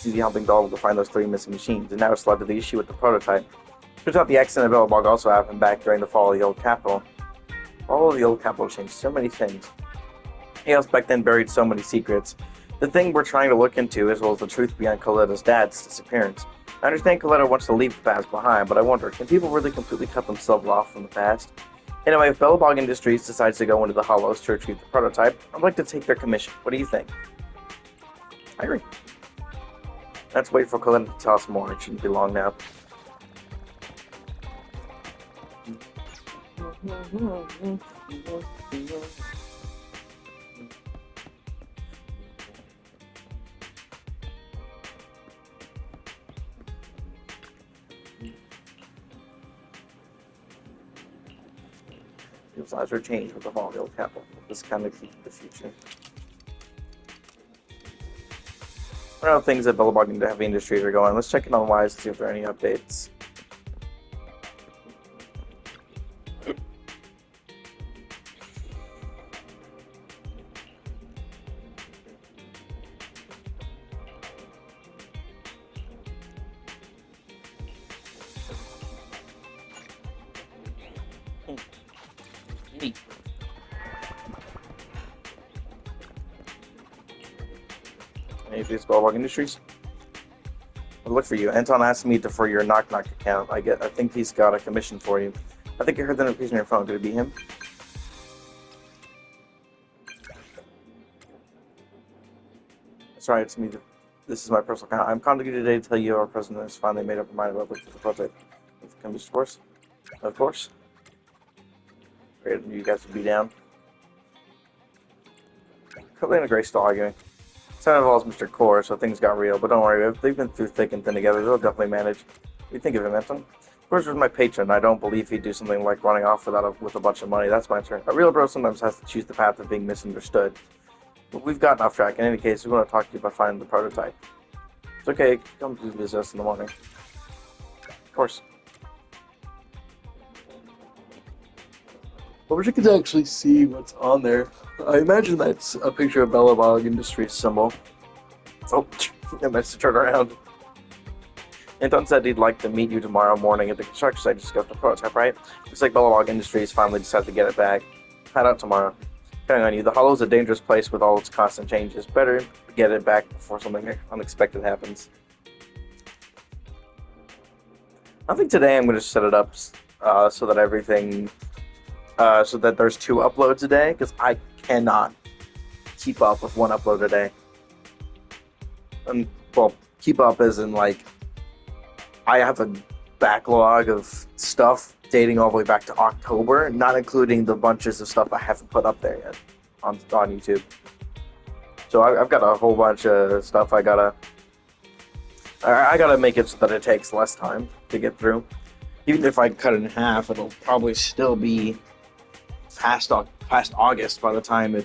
ZZZ helping Donald to find those 3 missing machines, and now it's led to the issue with the prototype. Turns out the accident at Bellabog also happened back during the fall of the old capital. All of the old capital changed so many things. Chaos back then buried so many secrets. The thing we're trying to look into, as well as the truth behind Coletta's dad's disappearance. I understand Coletta wants to leave the past behind, but I wonder, can people really completely cut themselves off from the past? Anyway, if Bellabog Industries decides to go into the Hollows to retrieve the prototype, I'd like to take their commission. What do you think? I agree. Let's wait for Coletta to tell us more. It shouldn't be long now. People's lives are changed with the fall of the old capital. This kind of key to the future. I don't know things that Bellabog and Heavy Industries are going. Let's check in on Wise to see if there are any updates. Neat. Any of these Bellabog Industries? I'll look for you. Anton asked me for your Knock Knock account. I think he's got a commission for you. I think I heard the notification on your phone. Could it be him? Sorry, it's me. This is my personal account. I'm contacting you today to tell you our president has finally made up her mind about looking for the project. Of course. Of course. Great, you guys would be down. Cody and Grace still arguing. Son involves Mr. Core, so things got real, but don't worry, if they've been through thick and thin together, they'll definitely manage. What do you think of him, Anton? Of course, was my patron. I don't believe he'd do something like running off with a bunch of money. That's my turn. A real bro sometimes has to choose the path of being misunderstood. But we've gotten off track. In any case, we want to talk to you about finding the prototype. It's okay. Come to visit us in the morning. Of course. I wish I could actually see what's on there. I imagine that's a picture of Bellabog Industries symbol. Oh, I missed to turn around. Anton said he'd like to meet you tomorrow morning at the construction site to discuss the prototype, right? Looks like Bellabog Industries finally decided to get it back. Head out tomorrow. Depending on you, the Hollow's a dangerous place with all its constant changes. Better get it back before something unexpected happens. I think today I'm going to set it up so that everything... so that there's 2 uploads a day, because I cannot keep up with 1 upload a day. And, well, keep up as in, like, I have a backlog of stuff dating all the way back to October, not including the bunches of stuff I haven't put up there yet on YouTube. So I've got a whole bunch of stuff I gotta make it so that it takes less time to get through. Even if I cut it in half, it'll probably still be past August by the time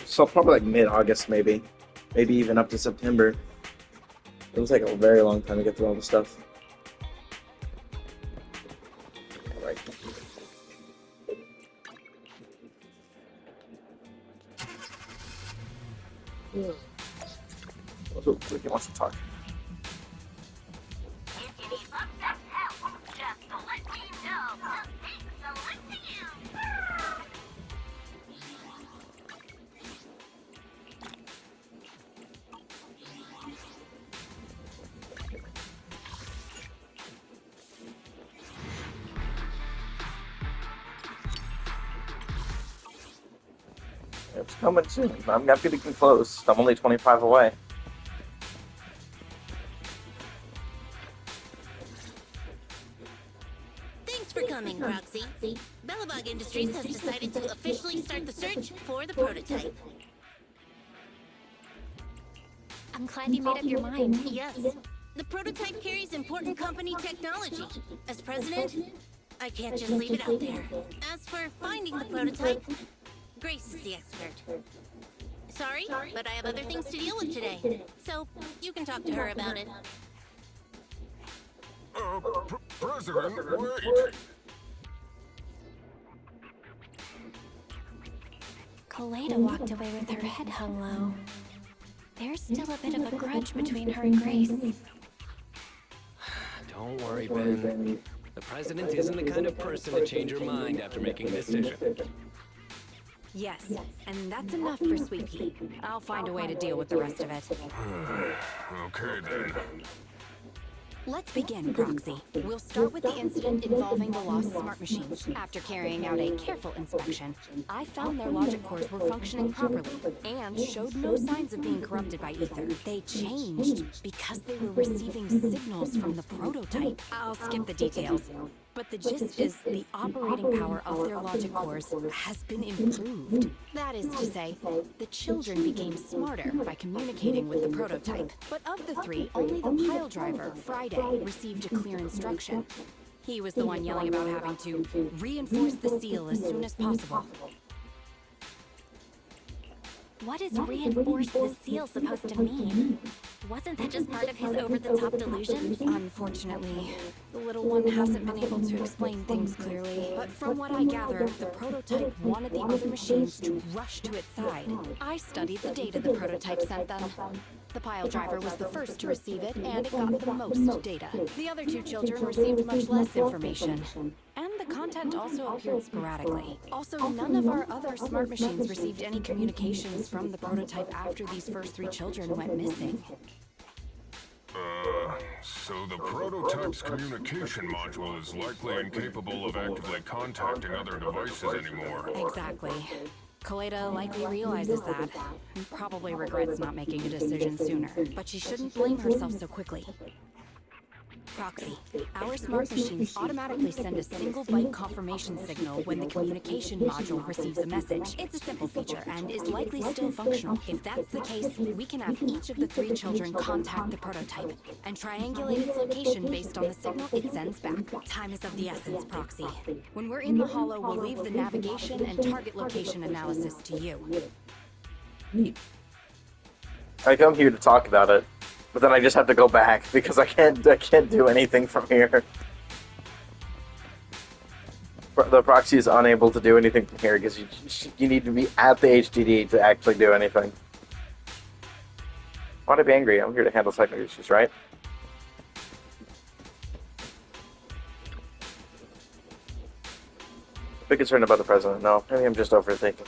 so probably like mid-August maybe even up to September. It'll take a very long time to get through all the stuff. All right. Also, he wants to talk. It's coming soon. I'm getting close. I'm only 25 away. Thanks for coming, Proxy. Bellabog Industries has decided to officially start the search for the prototype. I'm glad you made up your mind. Yes, the prototype carries important company technology. As president, I can't just leave it out there. As for finding the prototype, Grace is the expert. Sorry, but I have other things to deal with today. So, you can talk to her about it. President, wait! Coletta walked away with her head hung low. There's still a bit of a grudge between her and Grace. Don't worry, Ben. The president isn't the kind of person to change her mind after making a decision. Yes, and that's enough for Sweet Pea. I'll find a way to deal with the rest of it. Okay then. Let's begin, Proxy. We'll start with the incident involving the lost smart machines. After carrying out a careful inspection, I found their logic cores were functioning properly and showed no signs of being corrupted by ether. They changed because they were receiving signals from the prototype. I'll skip the details, but the gist is the operating power of their logic cores has been improved. That is to say, the children became smarter by communicating with the prototype. But of the three, only the pile driver, Friday, received a clear instruction. He was the one yelling about having to reinforce the seal as soon as possible. What is reinforce the seal supposed to mean? Wasn't that just part of his over-the-top delusions? Unfortunately, the little one hasn't been able to explain things clearly. But from what I gather, the prototype wanted the other machines to rush to its side. I studied the data the prototype sent them. The pile driver was the first to receive it, and it got the most data. The other two children received much less information. And the content also appeared sporadically. Also, none of our other smart machines received any communications from the prototype after these first three children went missing. So the prototype's communication module is likely incapable of actively contacting other devices anymore. Exactly. Kaleda likely realizes that, and probably regrets not making a decision sooner. But she shouldn't blame herself so quickly. Proxy, our smart machines automatically send a single byte confirmation signal when the communication module receives a message. It's a simple feature and is likely still functional. If that's the case, we can have each of the three children contact the prototype and triangulate its location based on the signal it sends back. Time is of the essence, Proxy. When we're in the hollow, we'll leave the navigation and target location analysis to you. I come here to talk about it, but then I just have to go back because I can't do anything from here. The proxy is unable to do anything from here because you need to be at the HDD to actually do anything. Why'd I be angry? I'm here to handle technical issues, right? Big concerned about the president. No, maybe I'm just overthinking.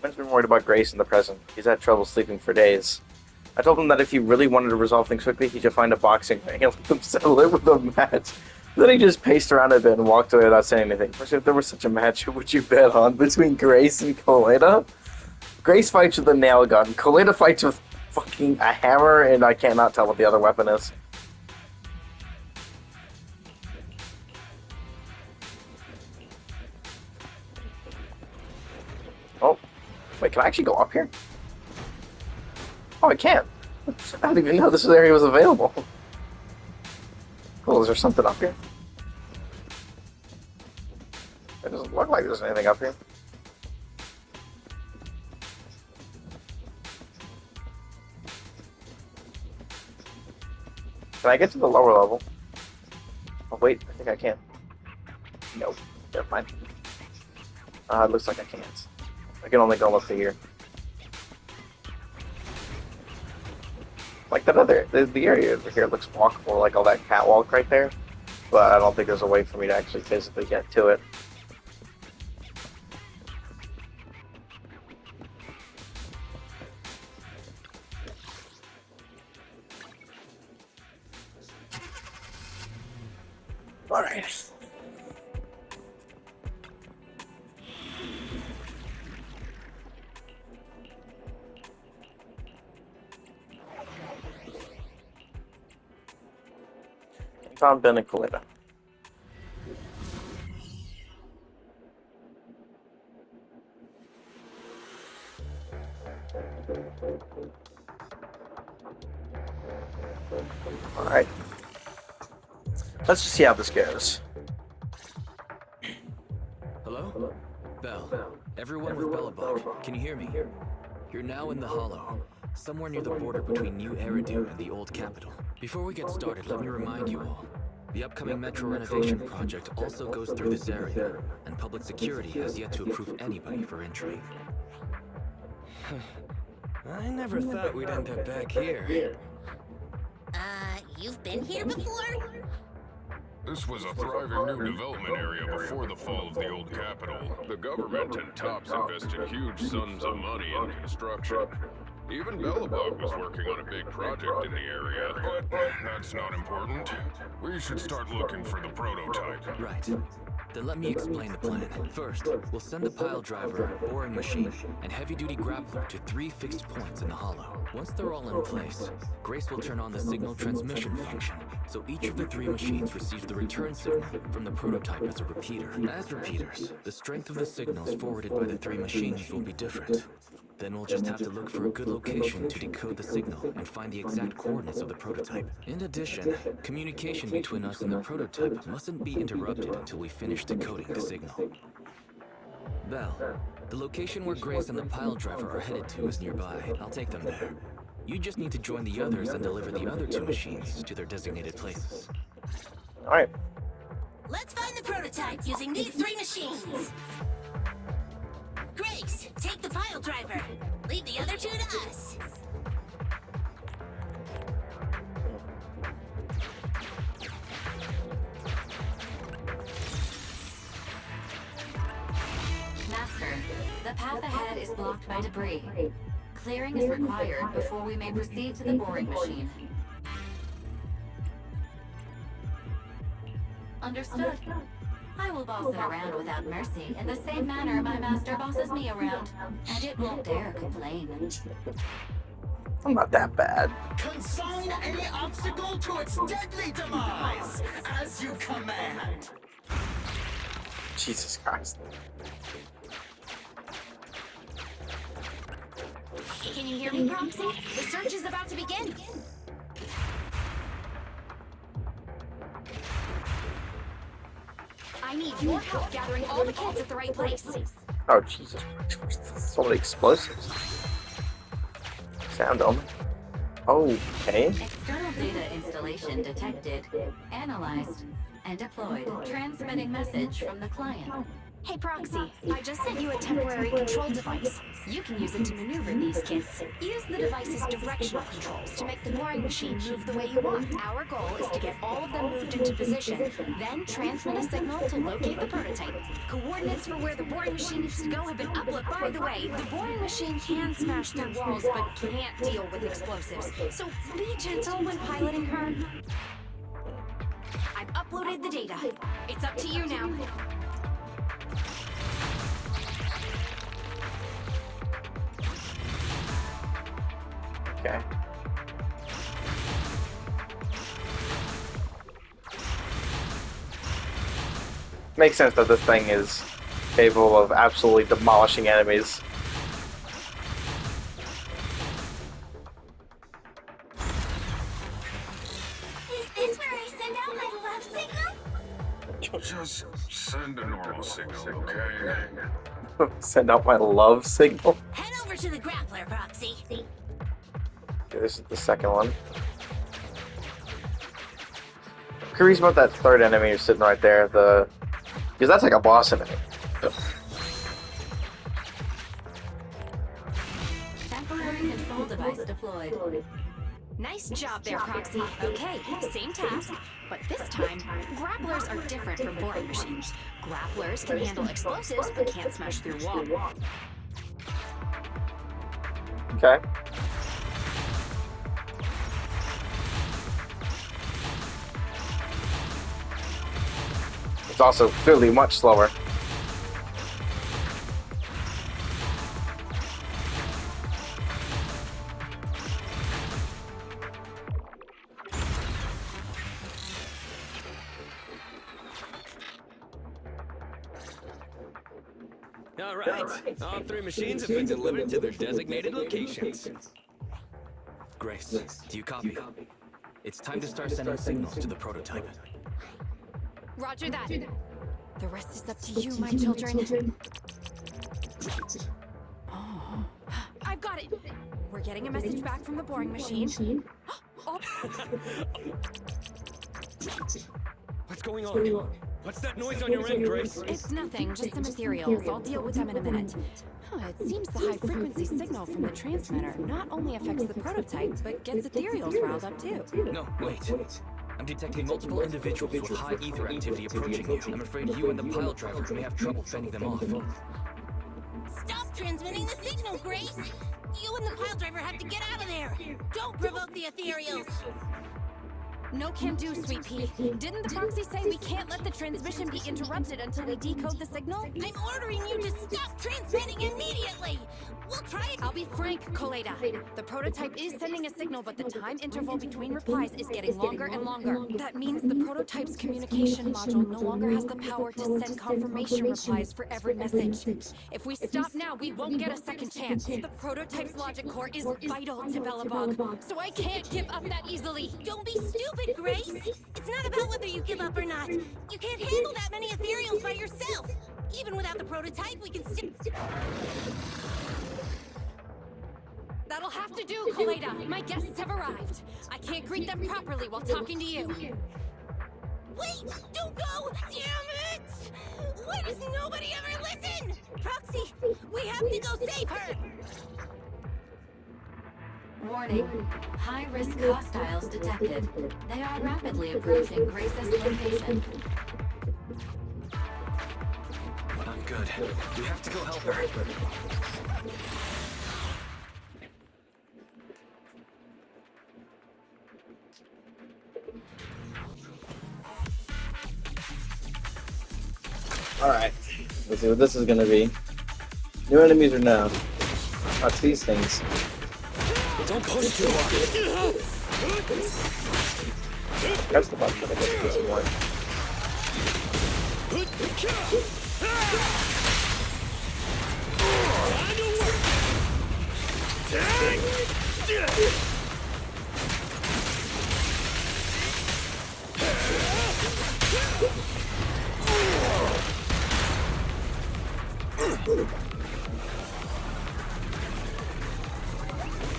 Ben's been worried about Grace and the president. He's had trouble sleeping for days. I told him that if he really wanted to resolve things quickly, he should find a boxing ring and let them settle it with a match. Then he just paced around a bit and walked away without saying anything. If there was such a match, who would you bet on between Grace and Kaleda? Grace fights with a nail gun. Kaleda fights with fucking a hammer, and I cannot tell what the other weapon is. Oh. Wait, can I actually go up here? Oh, I can. I didn't even know this area was available. Cool, is there something up here? It doesn't look like there's anything up here. Can I get to the lower level? Oh wait, I think I can. Nope, never mind. It looks like I can't. I can only go up to here. Like that other, the area over here looks walkable, like all that catwalk right there. But I don't think there's a way for me to actually physically get to it. Alright. Found Ben and Kaleda. Alright. Let's just see how this goes. Hello? Bell. Everyone with Bellabog, can you hear me? You're now in the Hollow, somewhere near the border between New Eridu and the Old Capital. Before we get started, let me remind you all, The upcoming metro renovation project also goes through this area, and public security has yet to approve anybody for entry. I never thought we'd end up back here. You've been here before? This was a thriving new development area before the fall of the old capital. The government and Tops invested huge sums of money in construction. Even Bellabog was working on a big project in the area, but that's not important. We should start looking for the prototype. Right. Then let me explain the plan. First, we'll send the pile driver, boring machine, and heavy-duty grappler to 3 fixed points in the hollow. Once they're all in place, Grace will turn on the signal transmission function, so each of the 3 machines receives the return signal from the prototype as a repeater. As repeaters, the strength of the signals forwarded by the 3 machines will be different. Then we'll just have to look for a good location to decode the signal and find the exact coordinates of the prototype. In addition, communication between us and the prototype mustn't be interrupted until we finish decoding the signal. Belle, the location where Grace and the pile driver are headed to is nearby. I'll take them there. You just need to join the others and deliver the other 2 machines to their designated places. Alright. Let's find the prototype using these 3 machines. Grace, take the pile driver. Leave the other 2 to us. Master, the path ahead is blocked by debris. Clearing is required before we may proceed to the boring machine. Understood. I will boss it around without mercy in the same manner my master bosses me around, and it won't dare complain. I'm not that bad. Consign any obstacle to its deadly demise, as you command. Jesus Christ. Can you hear me, Proxy? The search is about to begin. I need your help gathering all the kids at the right place. Oh, Jesus. So many explosives. Sound on. Okay. External data installation detected, analyzed, and deployed. Transmitting message from the client. Hey, Proxy, I just sent you a temporary control device. You can use it to maneuver these kids. Use the device's directional controls to make the boring machine move the way you want. Our goal is to get all of them moved into position, then transmit a signal to locate the prototype. Coordinates for where the boring machine needs to go have been uploaded. By the way, the boring machine can smash through walls, but can't deal with explosives. So be gentle when piloting her. I've uploaded the data. It's up to you now. Okay. Makes sense that this thing is capable of absolutely demolishing enemies. Is this where I send out my love signal? Just send a normal signal, okay? Send out my love signal. Head over to the grappler, Proxy. Okay, this is the second one. I'm curious about that third enemy who's sitting right there. Because that's like a boss enemy. Temporary control device deployed. Nice job there, Proxy. Okay, same task, but this time, grapplers are different from boring machines. Grapplers can handle explosives, but can't smash through walls. Okay. It's also clearly much slower. All right. All 3 machines have been delivered to their designated locations. Grace, do you copy? It's time to start sending signals to the prototype. Roger that. The rest is up to you, my children. Oh, I've got it. We're getting a message back from the boring machine. Oh. What's going on? What's that noise on your end, Grace? It's nothing, just some ethereals. I'll deal with them in a minute. It seems the high-frequency signal from the transmitter not only affects the prototype, but gets ethereals riled up too. No, wait. I'm detecting multiple individuals with high ether activity approaching you. I'm afraid you and the pile driver may have trouble fending them off. Stop transmitting the signal, Grace! You and the pile driver have to get out of there! Don't provoke the ethereals! No can do, Sweet Pea. Didn't the proxy say we can't let the transmission be interrupted until we decode the signal? I'm ordering you to stop transmitting immediately! We'll try it. I'll be frank, Koleda. The prototype is sending a signal, but the time interval between replies is getting longer and longer. That means the prototype's communication module no longer has the power to send confirmation replies for every message. If we stop now, we won't get a second chance. The prototype's logic core is vital to Belobog, so I can't give up that easily. Don't be stupid, Grace! It's not about whether you give up or not. You can't handle that many ethereals by yourself. Even without the prototype, we can still... That'll have to do, Koleda. My guests have arrived. I can't greet them properly while talking to you. Wait! Don't go! Damn it! Why does nobody ever listen? Proxy, we have to go save her! Warning. High-risk hostiles detected. They are rapidly approaching Grace's location. Not good. We have to go help her. Alright, let's see what this is gonna be. New enemies are now. Watch these things. Don't push too hard. Press the button, I guess this one.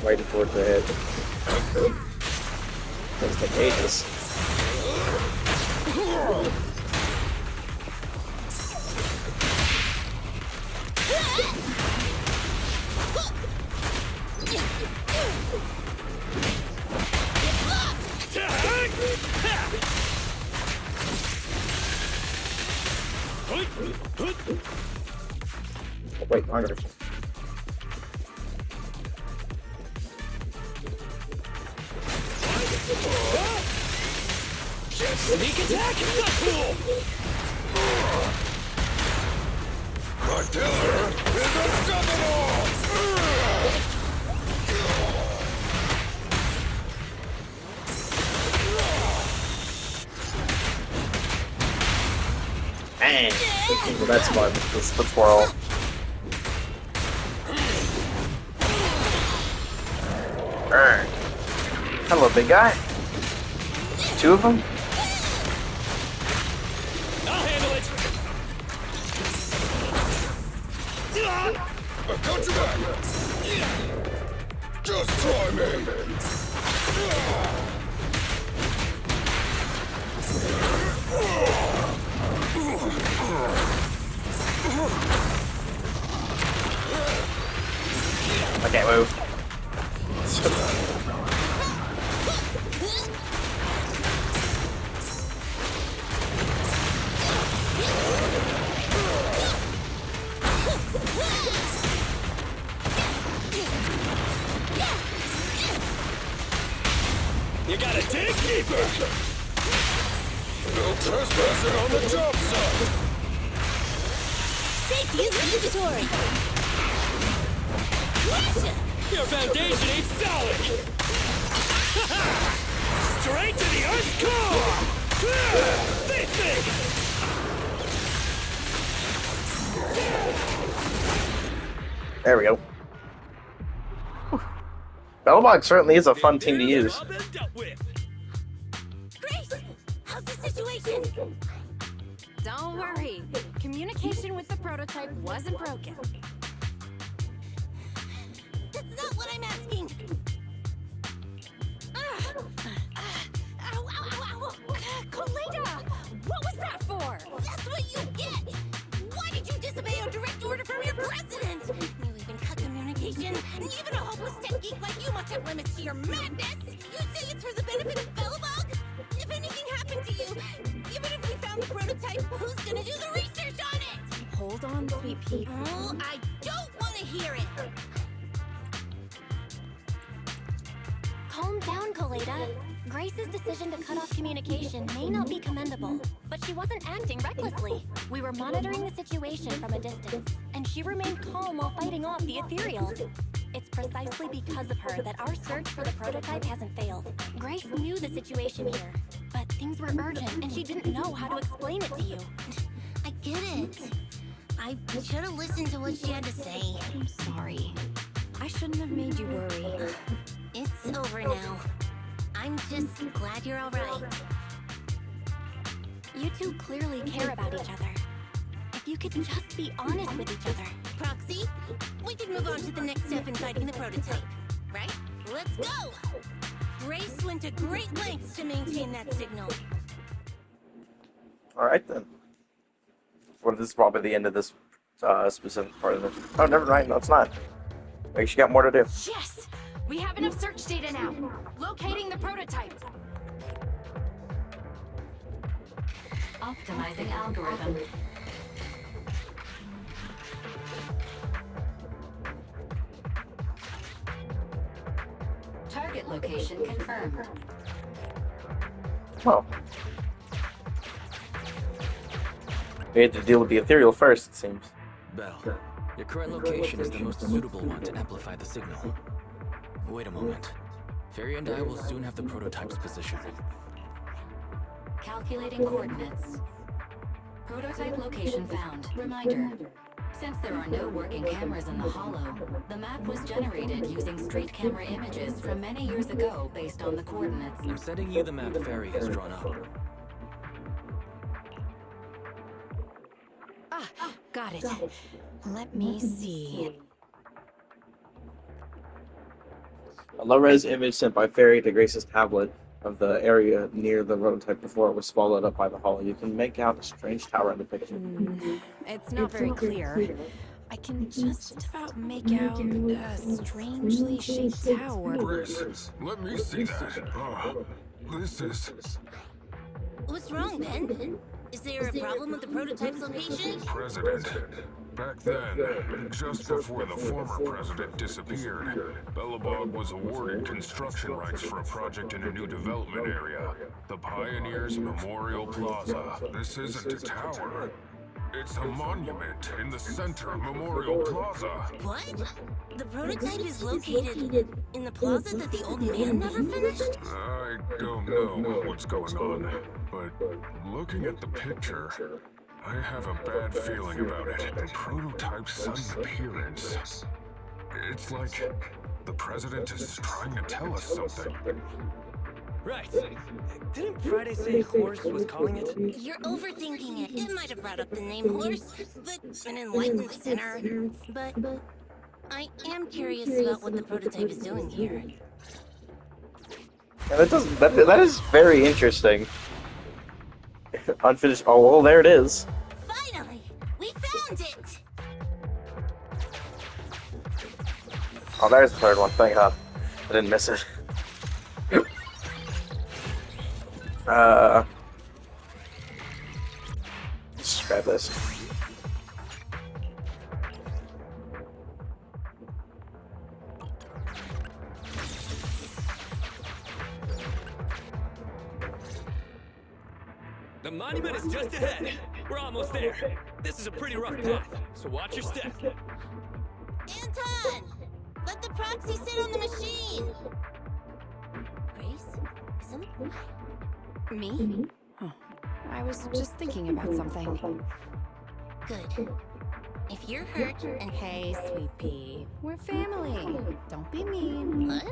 Waiting for it to hit. Things take ages. Wait, longer. Sneak attack! Cool! My killer is unstoppable! Bang! Well, that's fun. This is the twirl. Burn. Hello, big guy. Two of them? I'll handle it! I got you back! Just try me! I can't move. You gotta dig deeper! No trespassing on the job site! Safety is mandatory! Your foundation ain't solid! Straight to the Earth's core! This thing! There we go. Belobog certainly is a fun team to use. All been dealt with. Grace! How's the situation? Don't worry. Communication with the prototype wasn't broken. That's not what I'm asking! Ow, ow, ow, ow. Koleda! order from your president! You even cut communication, and even a hopeless tech geek like you must have limits to your madness! You say it's for the benefit of Belobog? If anything happened to you, even if we found the prototype, who's gonna do the research on it? Hold on, sweet pea. Oh, I don't want to hear it! Calm down, Coleta. Grace's decision to cut off communication may not be commendable, but she wasn't acting recklessly. We were monitoring the situation from a distance, and she remained calm while fighting off the ethereals. It's precisely because of her that our search for the prototype hasn't failed. Grace knew the situation here, but things were urgent, and she didn't know how to explain it to you. I get it. I should have listened to what she had to say. I'm sorry. I shouldn't have made you worry. It's over now. I'm just glad you're all right. You two clearly care about each other. If you could just be honest with each other. Proxy, we can move on to the next step in fighting the prototype, right? Let's go! Grace went to great lengths to maintain that signal. Alright then. Well, this is probably the end of this specific part of it. Oh, never mind. No, it's not. Maybe she got more to do. Yes! We have enough search data now. Locating the prototype. Optimizing algorithm. Target location confirmed. Well, we had to deal with the ethereal first, it seems. Bell, your current location is the most suitable one to amplify the signal. Wait a moment. Fairy and I will soon have the prototype's position. Calculating coordinates. Prototype location found. Reminder. Since there are no working cameras in the hollow, the map was generated using street camera images from many years ago based on the coordinates. I'm sending you the map Fairy has drawn up. Ah, got it. Let me see. A low-res image sent by Fairy to Grace's tablet of the area near the prototype before it was swallowed up by the hollow. You can make out a strange tower in the picture. It's not very clear. I can just about make out a strangely shaped tower. Grace, let me see that. Oh, this is... What's wrong, Ben? Is there a problem with the prototype's location? President. Back then, just before the former president disappeared, Belobog was awarded construction rights for a project in a new development area, the Pioneers Memorial Plaza. This isn't a tower. It's a monument in the center of Memorial Plaza. What? The prototype is located in the plaza that the old man never finished? I don't know what's going on, but looking at the picture, I have a bad feeling about it. The prototype's sudden appearance. It's like the president is trying to tell us something. Right. Didn't Friday say Horse was calling it? You're overthinking it. It might have brought up the name Horse, but an enlightened sinner. But I am curious about what the prototype is doing here. Yeah, that is very interesting. Unfinished. Oh, well, there it is. Finally! We found it! Oh, there's the third one. Thank God. I didn't miss it. Let's grab this. The monument is just ahead. We're almost there. This is a pretty rough path, so watch your step. Anton! Let the proxy sit on the machine! Grace? Something? Me? Oh, I was just thinking about something. Good. If you're hurt and... Hey, sweet pea. We're family. Don't be mean. What?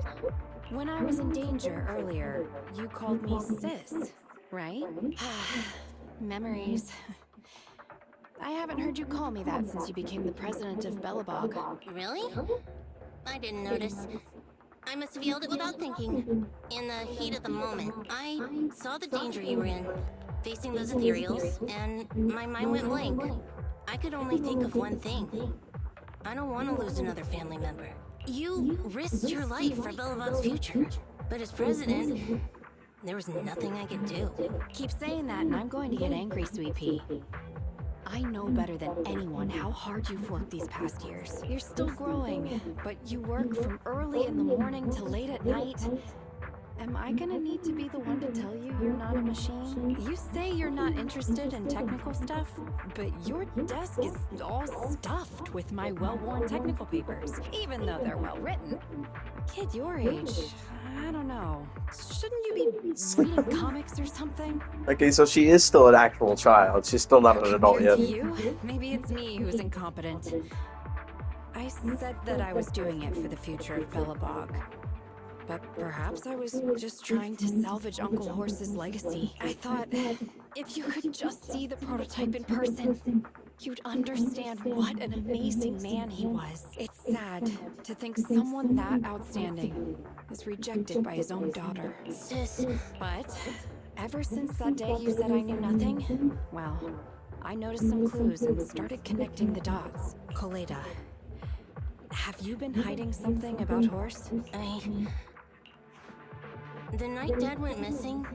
When I was in danger earlier, you called me sis, right? Memories. I haven't heard you call me that since you became the president of Belobog. Really? I didn't notice. I must have yelled it without thinking. In the heat of the moment, I saw the danger you were in, facing those ethereals, and my mind went blank. I could only think of one thing. I don't want to lose another family member. You risked your life for Bellabog's future. But as president, there was nothing I could do. Keep saying that and I'm going to get angry, Sweet Pea. I know better than anyone how hard you've worked these past years. You're still growing, but you work from early in the morning to late at night. Am I gonna need to be the one to tell you you're not a machine? You say you're not interested in technical stuff, but your desk is all stuffed with my well-worn technical papers, even though they're well-written. A kid your age, I don't know. Shouldn't you be reading comics or something? Okay, so she is still an actual child. She's still not an adult Compared yet. to you, maybe it's me who's incompetent. I said that I was doing it for the future of Bellabog. But perhaps I was just trying to salvage Uncle Horse's legacy. I thought, if you could just see the prototype in person, you'd understand what an amazing man he was. It's sad to think someone that outstanding is rejected by his own daughter. Sis, But ever since that day you said I knew nothing, well, I noticed some clues and started connecting the dots. Koleda, have you been hiding something about Horse? The night Dad went missing,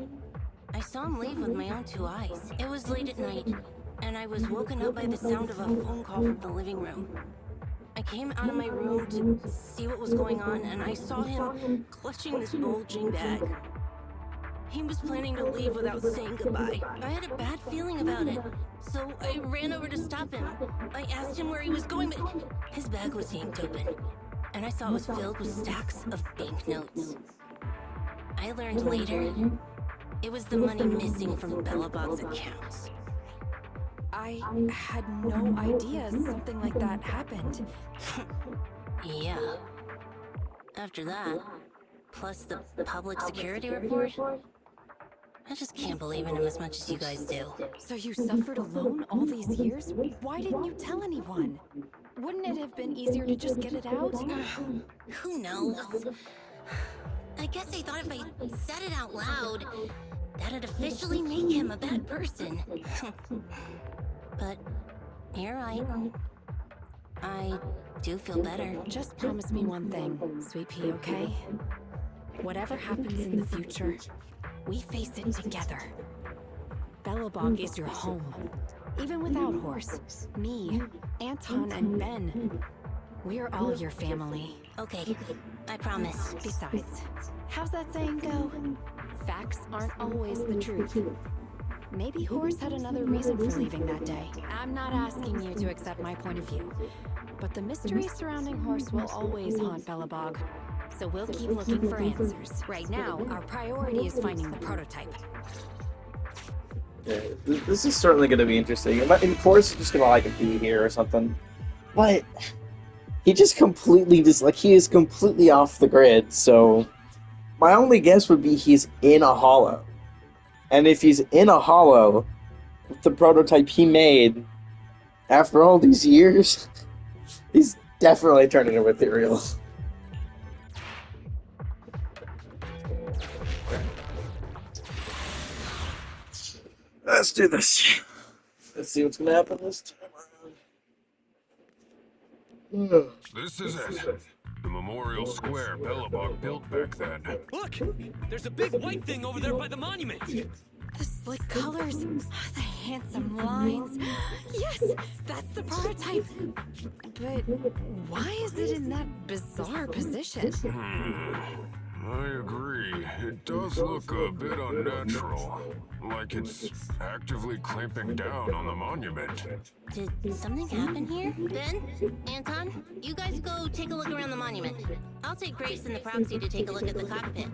I saw him leave with my own two eyes. It was late at night, and I was woken up by the sound of a phone call from the living room. I came out of my room to see what was going on, and I saw him clutching this bulging bag. He was planning to leave without saying goodbye. I had a bad feeling about it, so I ran over to stop him. I asked him where he was going, but his bag was yanked open, and I saw it was filled with stacks of banknotes. I learned later, it was the money missing from Bellabog's accounts. I had no idea something like that happened. Yeah. After that, plus the public security report, I just can't believe in him as much as you guys do. So you suffered alone all these years? Why didn't you tell anyone? Wouldn't it have been easier to just get it out? Who knows? I guess I thought if I said it out loud, that'd officially make him a bad person. But you're right. I do feel better. Just promise me one thing, Sweet Pea, okay? Whatever happens in the future, we face it together. Bellabog is your home. Even without Horse, me, Anton, and Ben, we're all your family. Okay, I promise. Besides, how's that saying go? Facts aren't always the truth. Maybe Horse had another reason for leaving that day. I'm not asking you to accept my point of view, but the mystery surrounding Horse will always haunt Bellabog. So we'll keep looking for answers. Right now, our priority is finding the prototype. Yeah, this is certainly going to be interesting. And Forrest is just going to like be here or something. But he just completely he is completely off the grid. So my only guess would be he's in a hollow. And if he's in a hollow, with the prototype he made after all these years, he's definitely turning it ethereal. Let's do this. Let's see what's gonna happen this time around. This is it. The memorial square Bellabog built back then. Look! There's a big white thing over there by the monument! The slick colors, the handsome lines. Yes, that's the prototype. But why is it in that bizarre position? I agree. It does look a bit unnatural. Like it's actively clamping down on the monument. Did something happen here? Ben? Anton? You guys go take a look around the monument. I'll take Grace and the proxy to take a look at the cockpit.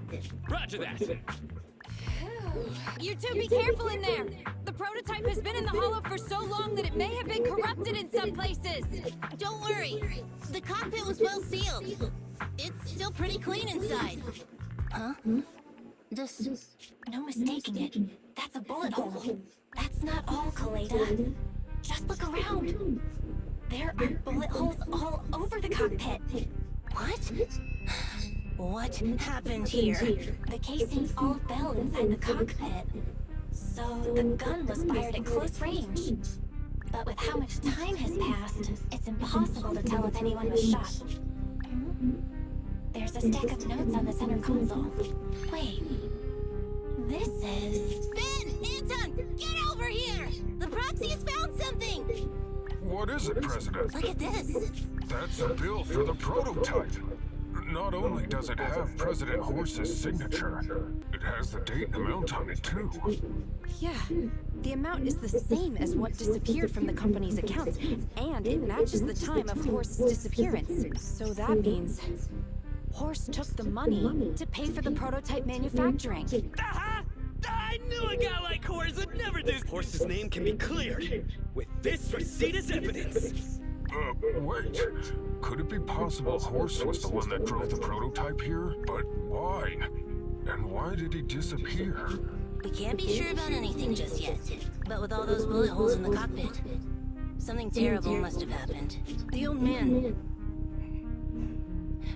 Roger that! You two be careful in there. The prototype has been in the hollow for so long that it may have been corrupted in some places. Don't worry. The cockpit was well sealed. It's still pretty clean inside. Huh? This... No mistaking it. That's a bullet hole. That's not all, Koleda. Just look around. There are bullet holes all over the cockpit. What? What happened here? The casings all fell inside the cockpit. So the gun was fired at close range. But with how much time has passed, it's impossible to tell if anyone was shot. There's a stack of notes on the center console. Wait. This is... Ben! Anton! Get over here! The proxy has found something! What is it, President? Look at this! That's a bill for the prototype. Not only does it have President Horse's signature, it has the date and amount on it, too. Yeah, the amount is the same as what disappeared from the company's accounts, and it matches the time of Horse's disappearance. So that means Horse took the money to pay for the prototype manufacturing. Aha! I knew a guy like Horse would never do. Horse's name can be cleared with this receipt as evidence. Wait. Could it be possible Horse was the one that drove the prototype here? But why? And why did he disappear? We can't be sure about anything just yet. But with all those bullet holes in the cockpit, something terrible must have happened. The old man...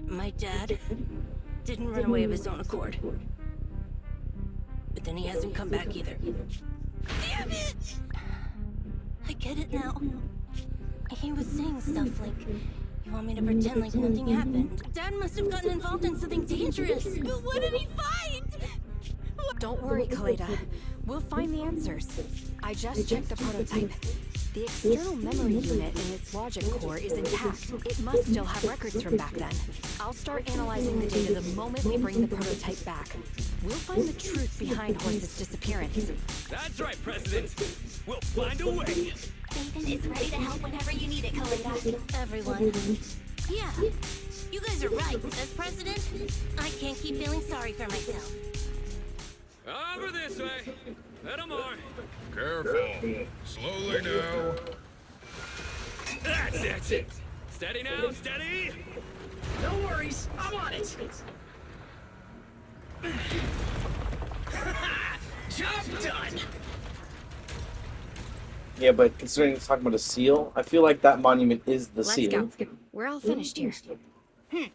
My dad didn't run away of his own accord. But then he hasn't come back either. Damn it! I get it now. He was saying stuff like, you want me to pretend like nothing happened. Dad must have gotten involved in something dangerous. But what did he find? Don't worry, Kaleda. We'll find the answers. I just checked the prototype. The external memory unit in its logic core is intact. It must still have records from back then. I'll start analyzing the data the moment we bring the prototype back. We'll find the truth behind Horse's disappearance. That's right, President. We'll find a way. Nathan is ready to help whenever you need it, Kaleda. Everyone. Yeah, you guys are right. As president, I can't keep feeling sorry for myself. Over this way. Little more. Careful. Slowly now. That's it. Steady now, steady. No worries, I'm on it. Job done. Yeah, but considering it's talking about a seal, I feel like that monument is the Let's seal. go. We're all finished here. Huh?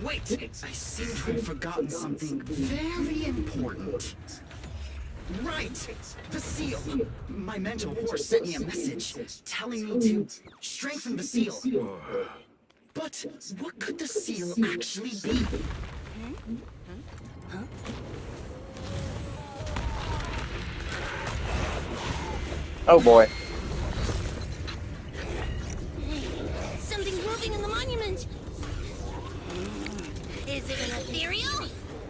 Wait, I seem to have forgotten something very important. Right! The seal! My mental horse sent me a message telling me to strengthen the seal. But what could the seal actually be? Oh boy. Something's moving in the monument. Is it an ethereal?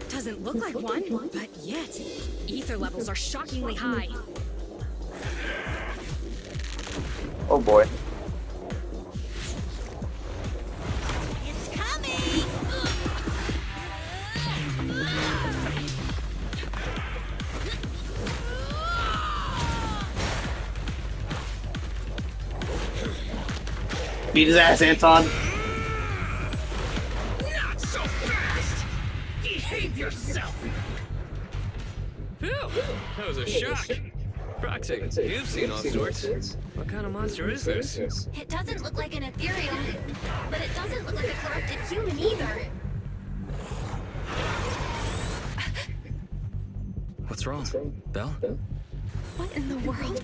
Doesn't look like one, but yet, ether levels are shockingly high. Oh boy. It's coming! Beat his ass, Anton. Not so fast! Behave yourself! Phew, that was a shock. Proxy, you've seen all sorts. What kind of monster is this? It doesn't look like an ethereal, but it doesn't look like a corrupted human either. What's wrong? Belle? What in the world?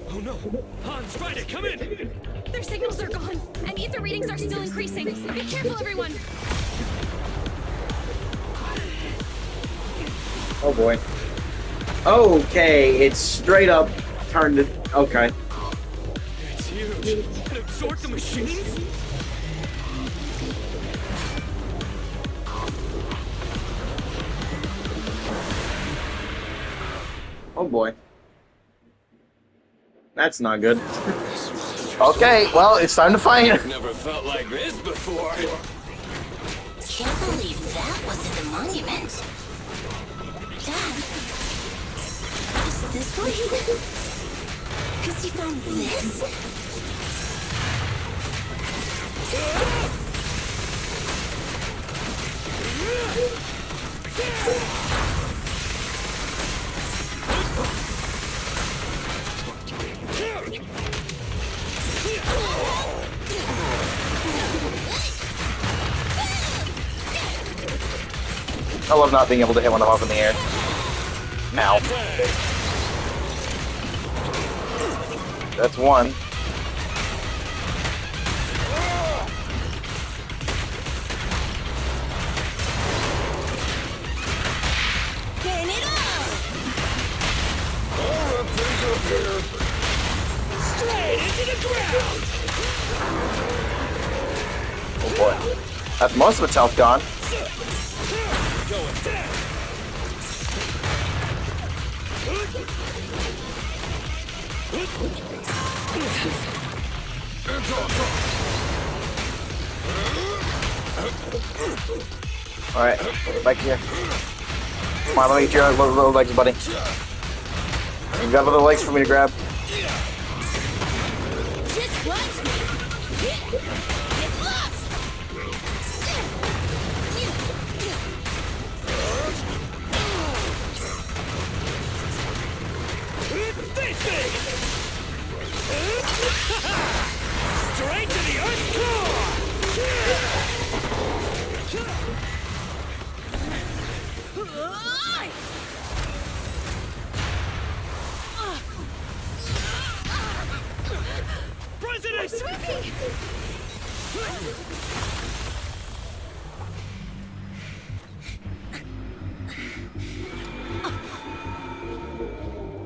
Oh no! Hans, Ryder, come in! Their signals are gone, and ether readings are still increasing. Be careful, everyone! Oh boy. Okay, it's straight up turned it. Okay. It's huge. It absorbed the machines? Oh boy. That's not good. Okay, well, it's time to fight. Never felt like this before. Can't believe that was in the monument. Dad, is this what he did? Because he found this? I love not being able to hit one of them up in the air. Ow. That's one. Turn it on! Straight into the ground! Oh boy. That's most of its health gone. Going down! Alright, back here. Come on, let me get your little legs, buddy. You got other legs for me to grab? Just watch me! Get lost! This thing! Straight to the Earth's core! President!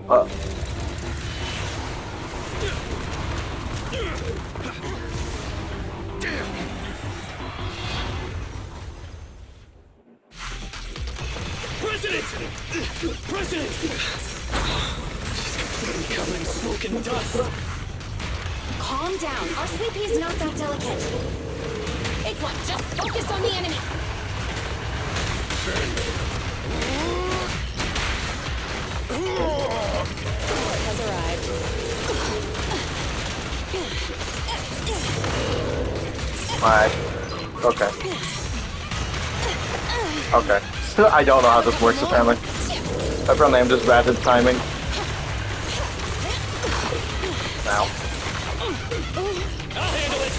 Uh. President! President! She's covered in smoke and dust. Calm down. Our sleepy is not that delicate. It's what? Just focus on the enemy. Support has arrived. Alright. Okay. Okay. I don't know how this works apparently. Apparently I'm just bad at timing. Now. I'll handle it!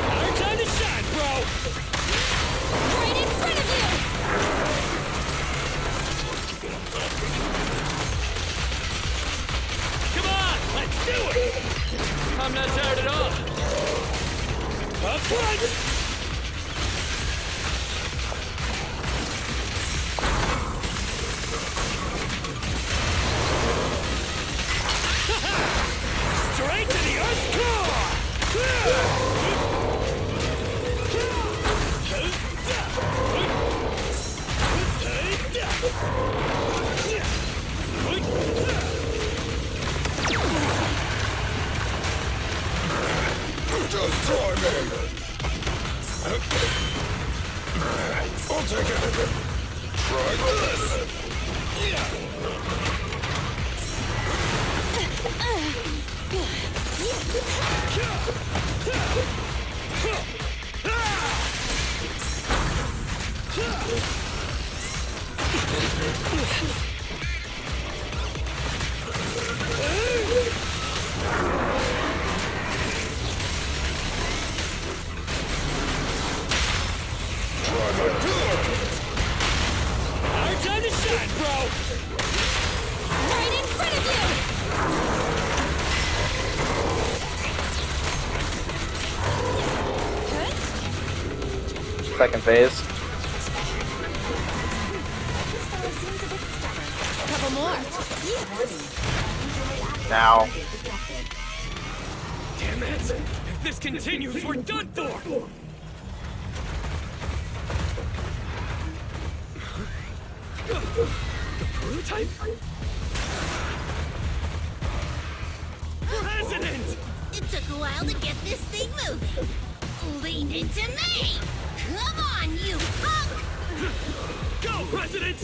Our time to shine, bro! Right in front of you! Come on, let's do it! I'm not tired at all. Up front! Straight to the Earth's core! Just try me. I'll take it. Try this. Our time to shine, bro! Right in front of you! Second phase. A couple more. Now. Damn it! If this continues, we're done for! The prototype? President! It took a while to get this thing moving. Leave it to me! Come on, you punk! Go, President!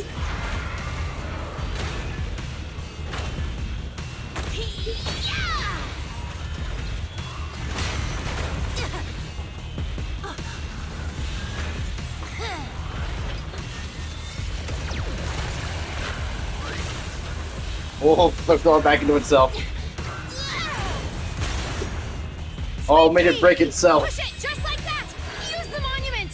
Yeah! Oh, it's going back into itself. Oh, made it break itself. Push it, just like that! Use the monument!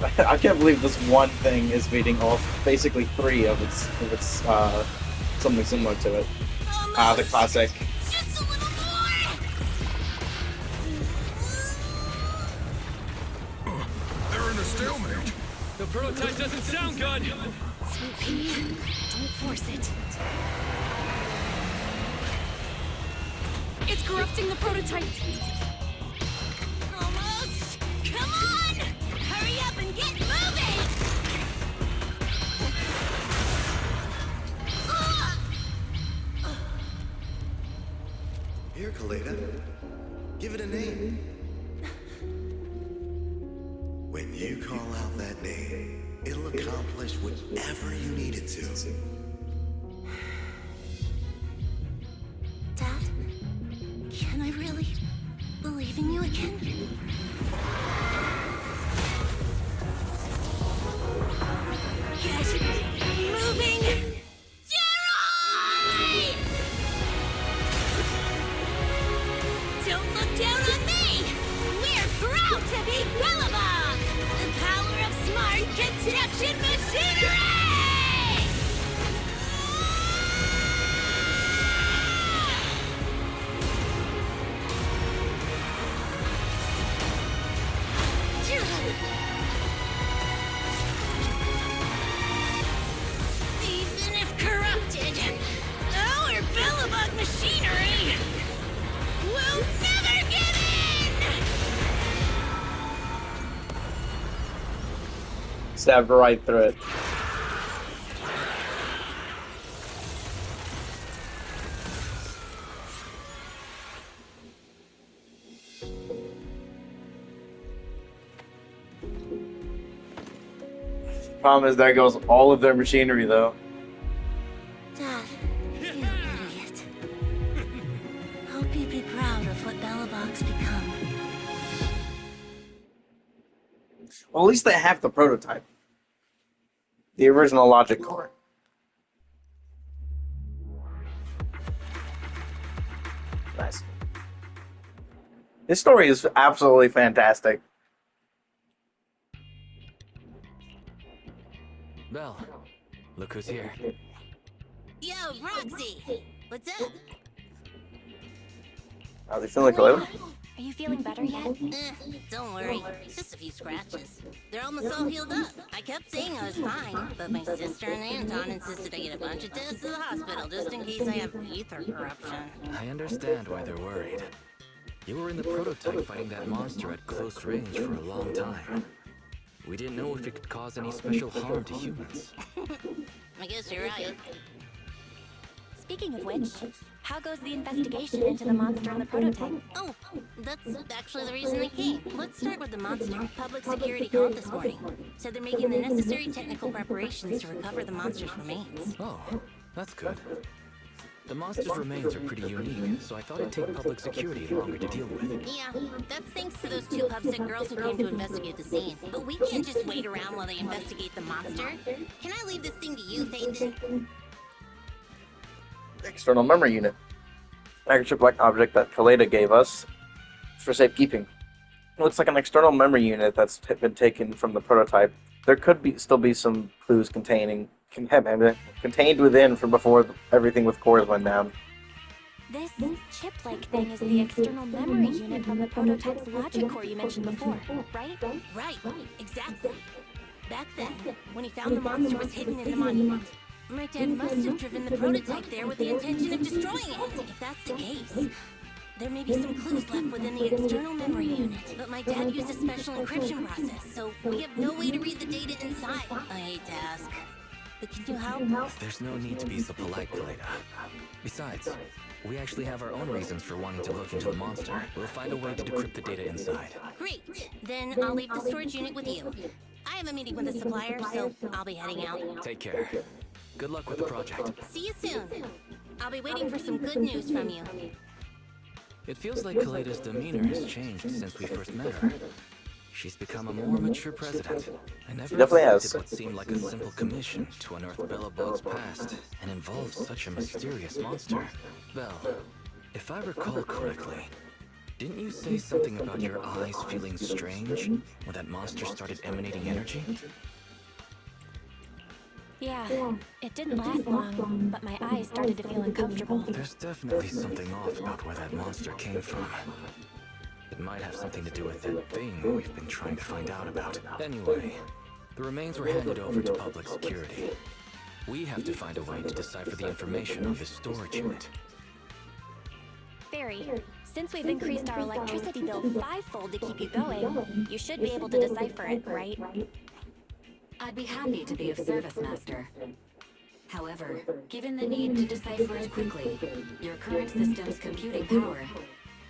Got it! I can't believe this one thing is beating off basically 3 of its something similar to it. The classic. Just a little more! They're in a stalemate. The prototype doesn't sound good. Sweet pea, don't force it. It's corrupting the prototype. Almost! Come on! Hurry up and get moving! Here, Kaleda. Give it a name. When you call out that name, it'll accomplish whatever you need it to. Dad, can I really believe in you again? Get moving! Gerald! Don't look down on me! We're proud to be Bellabog! The power of smart construction machinery! Even if corrupted, our Bellabog machinery will never give in! Stabbed right through it. Problem is, there goes all of their machinery, though. Dad, you idiot. Hope you'd be proud of what Bellabog's become. Well, at least they have the prototype. The original logic core. Nice. This story is absolutely fantastic. Belle, look who's here. Yo, Roxy! What's up? Are they feeling like Kaleda? Are you feeling better yet? Don't worry. Just a few scratches. They're almost all healed up. I kept saying I was fine, but my sister and Anton insisted I get a bunch of tests to the hospital just in case I have ether corruption. I understand why they're worried. You were in the prototype fighting that monster at close range for a long time. We didn't know if it could cause any special harm to humans. I guess you're right. Speaking of which, how goes the investigation into the monster and the prototype? Oh, that's actually the reason I came. Let's start with the monster. Public security called this morning. Said they're making the necessary technical preparations to recover the monster's remains. Oh, that's good. The monster's remains are pretty unique, so I thought it'd take public security longer to deal with. Yeah, that's thanks to those 2 pubsec girls who came to investigate the scene. But we can't just wait around while they investigate the monster. Can I leave this thing to you, Thaden? External memory unit. Microchip-like object that Kaleda gave us for safekeeping. It looks like an external memory unit that's been taken from the prototype. There could still be some clues contained within from before everything with cores went down. This chip-like thing is the external memory unit from the prototype's logic core you mentioned before, right? Right, exactly. Back then, when he found the monster was hidden in the monument, my dad must have driven the prototype there with the intention of destroying it. If that's the case, there may be some clues left within the external memory unit. But my dad used a special encryption process, so we have no way to read the data inside. I hate to ask, but can you help? There's no need to be so polite, Kaleda. Besides, we actually have our own reasons for wanting to look into the monster. We'll find a way to decrypt the data inside. Great. Then I'll leave the storage unit with you. I have a meeting with the supplier, so I'll be heading out. Take care. Good luck with the project. See you soon. I'll be waiting for some good news from you. It feels like Kaleda's demeanor has changed since we first met her. She's become a more mature president. I never definitely expected has. what seemed like a simple commission to unearth Belobog's past and involve such a mysterious monster. Belle, if I recall correctly, didn't you say something about your eyes feeling strange when that monster started emanating energy? Yeah, it didn't last long, but my eyes started to feel uncomfortable. There's definitely something off about where that monster came from. It might have something to do with that thing we've been trying to find out about. Anyway, the remains were handed over to public security. We have to find a way to decipher the information on this storage unit. Fairy, since we've increased our electricity bill 5-fold to keep you going, you should be able to decipher it, right? I'd be happy to be of service, Master. However, given the need to decipher it quickly, your current system's computing power,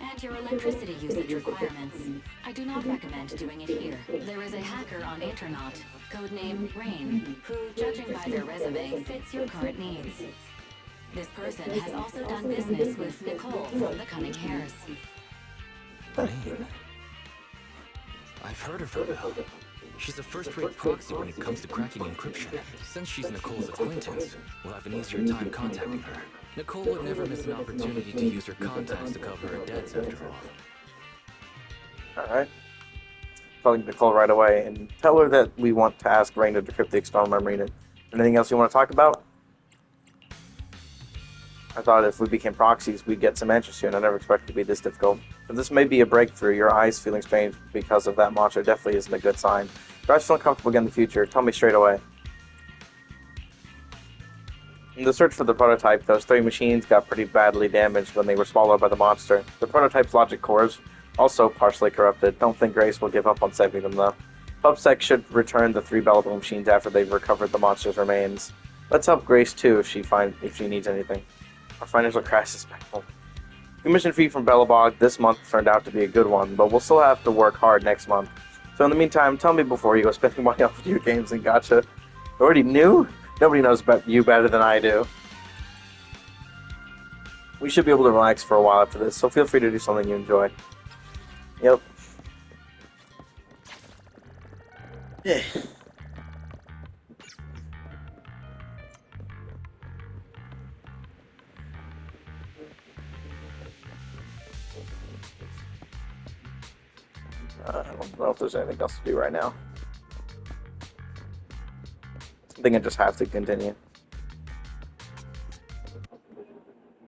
and your electricity usage requirements, I do not recommend doing it here. There is a hacker on Internaut, codename Rain, who, judging by their resume, fits your current needs. This person has also done business with Nicole from the Cunning Hares. Rain. I've heard of her, Belle. She's a first-rate proxy when it comes to cracking encryption. Since she's Nicole's acquaintance, we'll have an easier time contacting her. Nicole would never miss an opportunity to use her contacts to cover her debts, after all. Alright. Calling Nicole right away and tell her that we want to ask Rain to decrypt the external memory unit. Anything else you want to talk about? I thought if we became proxies, we'd get some answers soon. I never expected it to be this difficult. But this may be a breakthrough. Your eyes feeling strange because of that monster definitely isn't a good sign. If you're feeling comfortable again in the future, tell me straight away. In the search for the prototype, those 3 machines got pretty badly damaged when they were swallowed by the monster. The prototype's logic cores also partially corrupted. Don't think Grace will give up on saving them though. PubSec should return the 3 Bellable machines after they've recovered the monster's remains. Let's help Grace too if she needs anything. Our financial crisis is back home. Commission fee from Belobog this month turned out to be a good one, but we'll still have to work hard next month. So in the meantime, tell me before you go spending money on video games and gacha. Already knew? Nobody knows about you better than I do. We should be able to relax for a while after this, so feel free to do something you enjoy. Yep. Yeah. I don't know if there's anything else to do right now. I think I just have to continue.